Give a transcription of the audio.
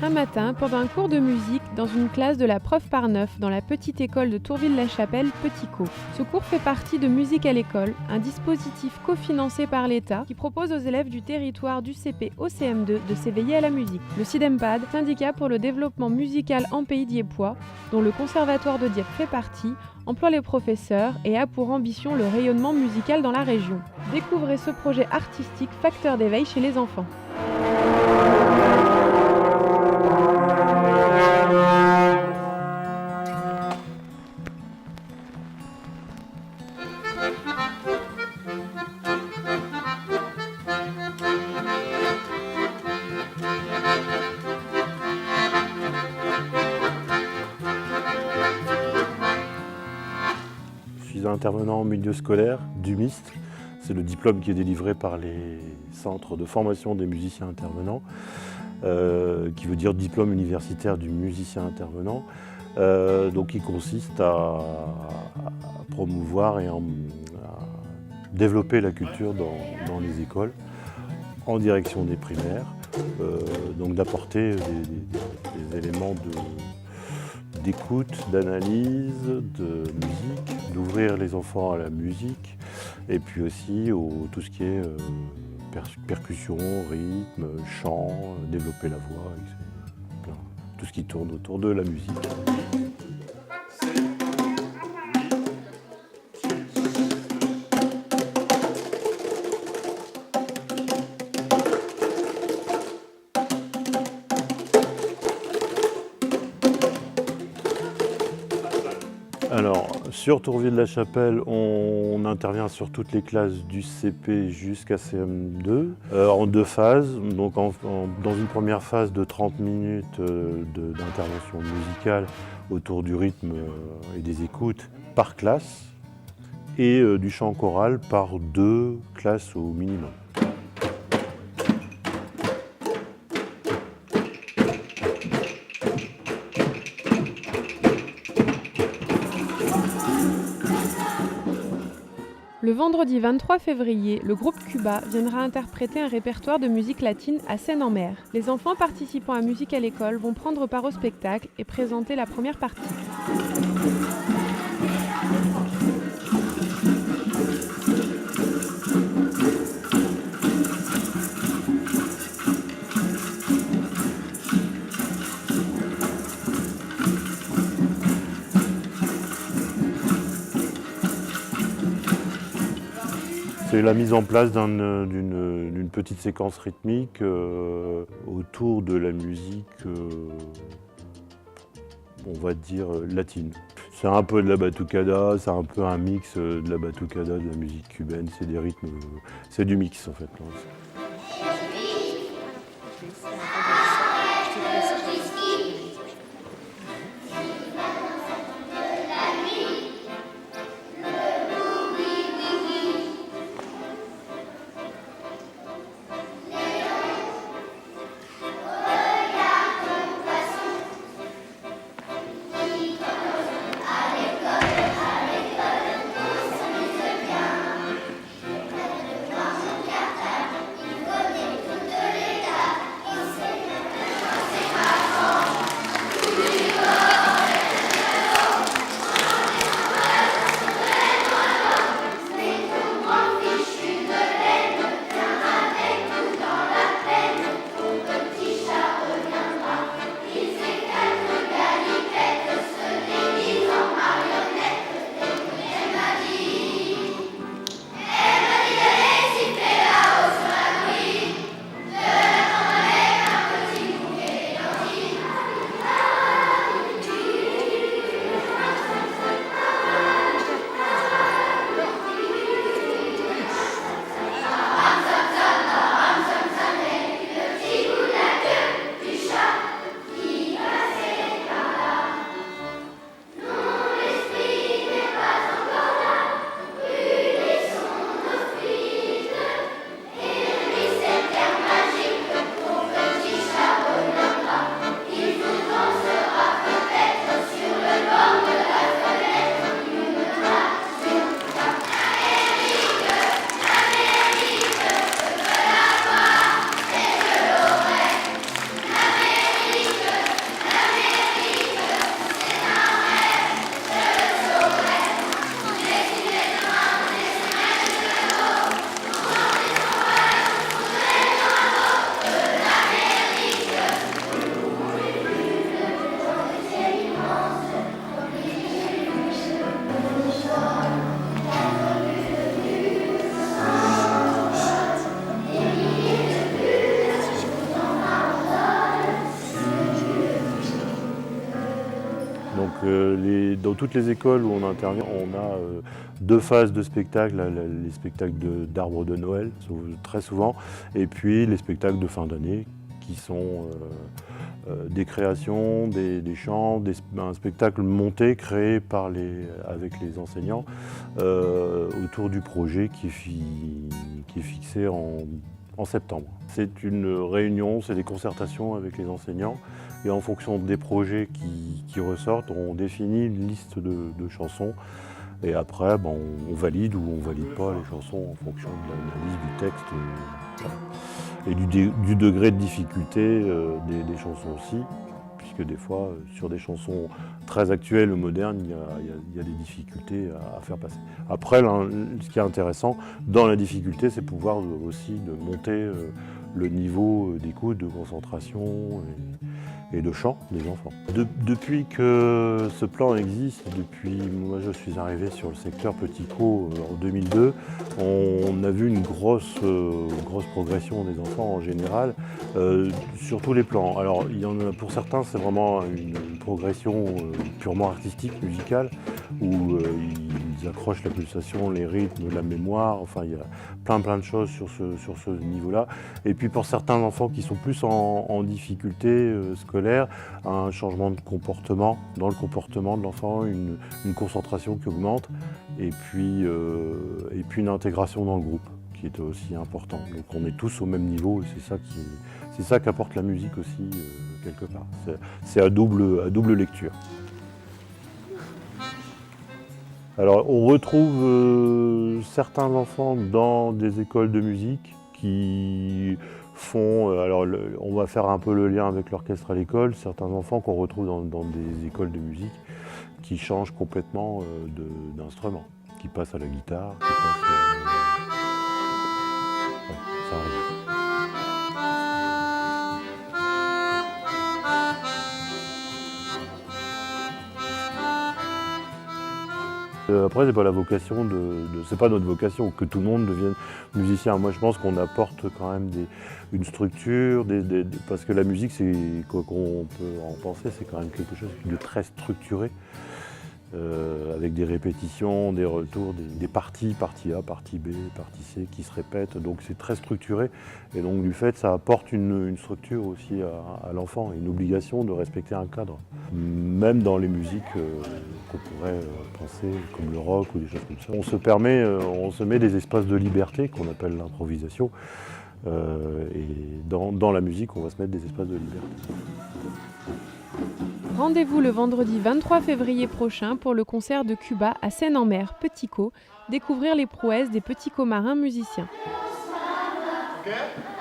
Un matin, pendant un cours de musique, dans une classe de la prof Parneuf, dans la petite école de Tourville-la-Chapelle, Petit-Caux. Ce cours fait partie de Musique à l'école, un dispositif cofinancé par l'État qui propose aux élèves du territoire du CP au CM2 de s'éveiller à la musique. Le SIDEMPAD, syndicat pour le développement musical en Pays dieppe, dont le Conservatoire de Dieppe fait partie, emploie les professeurs et a pour ambition le rayonnement musical dans la région. Découvrez ce projet artistique facteur d'éveil chez les enfants. Je suis intervenant en milieu scolaire du MIST. C'est le diplôme qui est délivré par les centres de formation des musiciens intervenants, qui veut dire diplôme universitaire du musicien intervenant, donc qui consiste à promouvoir et à développer la culture dans les écoles, en direction des primaires, donc d'apporter des éléments d'écoute, d'analyse, de musique, d'ouvrir les enfants à la musique, et puis aussi tout ce qui est percussion, rythme, chant, développer la voix, etc. Tout ce qui tourne autour de la musique. Alors, sur Tourville-la-Chapelle, on intervient sur toutes les classes du CP jusqu'à CM2, en 2 phases. Donc dans une première phase de 30 minutes d'intervention musicale autour du rythme et des écoutes par classe, et du chant choral par 2 classes au minimum. Le vendredi 23 février, le groupe Cuba viendra interpréter un répertoire de musique latine à Seine-en-Mer. Les enfants participant à Musique à l'école vont prendre part au spectacle et présenter la première partie. C'est la mise en place d'une petite séquence rythmique autour de la musique, on va dire, latine. C'est un peu de la batucada, c'est un peu un mix de la batucada, de la musique cubaine, c'est des rythmes, c'est du mix en fait. Donc dans toutes les écoles où on intervient, on a 2 phases de spectacle, les spectacles d'arbres de Noël, très souvent, et puis les spectacles de fin d'année, qui sont des créations, des chants, un spectacle monté, créé avec les enseignants, autour du projet qui est fixé en septembre. C'est une réunion, c'est des concertations avec les enseignants, et en fonction des projets qui ressortent, on définit une liste de chansons, et après on valide ou on valide pas les chansons en fonction de l'analyse du texte et du degré de difficulté des chansons aussi, puisque des fois sur des chansons très actuelles ou modernes, il y a des difficultés à faire passer. Après, ce qui est intéressant dans la difficulté, c'est pouvoir aussi de monter le niveau d'écoute, de concentration et de chant des enfants. Depuis que ce plan existe, moi je suis arrivé sur le secteur Petit Co en 2002, on a vu une grosse progression des enfants en général, sur tous les plans. Alors il y en a, pour certains, c'est vraiment une progression purement artistique, musicale, où ils accrochent la pulsation, les rythmes, la mémoire, enfin il y a plein de choses sur ce niveau-là. Et puis pour certains enfants qui sont plus en difficulté scolaire, un changement de comportement, dans le comportement de l'enfant, une concentration qui augmente, et puis une intégration dans le groupe qui est aussi important. Donc on est tous au même niveau, et c'est ça qu'apporte la musique aussi quelque part. C'est à double lecture. Alors on retrouve certains enfants dans des écoles de musique qui font, on va faire un peu le lien avec l'orchestre à l'école, certains enfants qu'on retrouve dans des écoles de musique qui changent complètement d'instrument, qui passent à la guitare, qui passent ça arrive. Après, c'est pas la vocation c'est pas notre vocation que tout le monde devienne musicien. Moi, je pense qu'on apporte quand même une structure, parce que la musique, qu'on peut en penser, c'est quand même quelque chose de très structuré, avec des répétitions, des retours, des parties A, partie B, partie C, qui se répètent. Donc c'est très structuré, et donc du fait, ça apporte une structure aussi à l'enfant, une obligation de respecter un cadre. Même dans les musiques qu'on pourrait penser, comme le rock ou des choses comme ça, on se met des espaces de liberté qu'on appelle l'improvisation, et dans la musique, on va se mettre des espaces de liberté. Rendez-vous le vendredi 23 février prochain pour le concert de Cuba à Seine-en-Mer, Petit Co, découvrir les prouesses des petits co marins musiciens. Okay.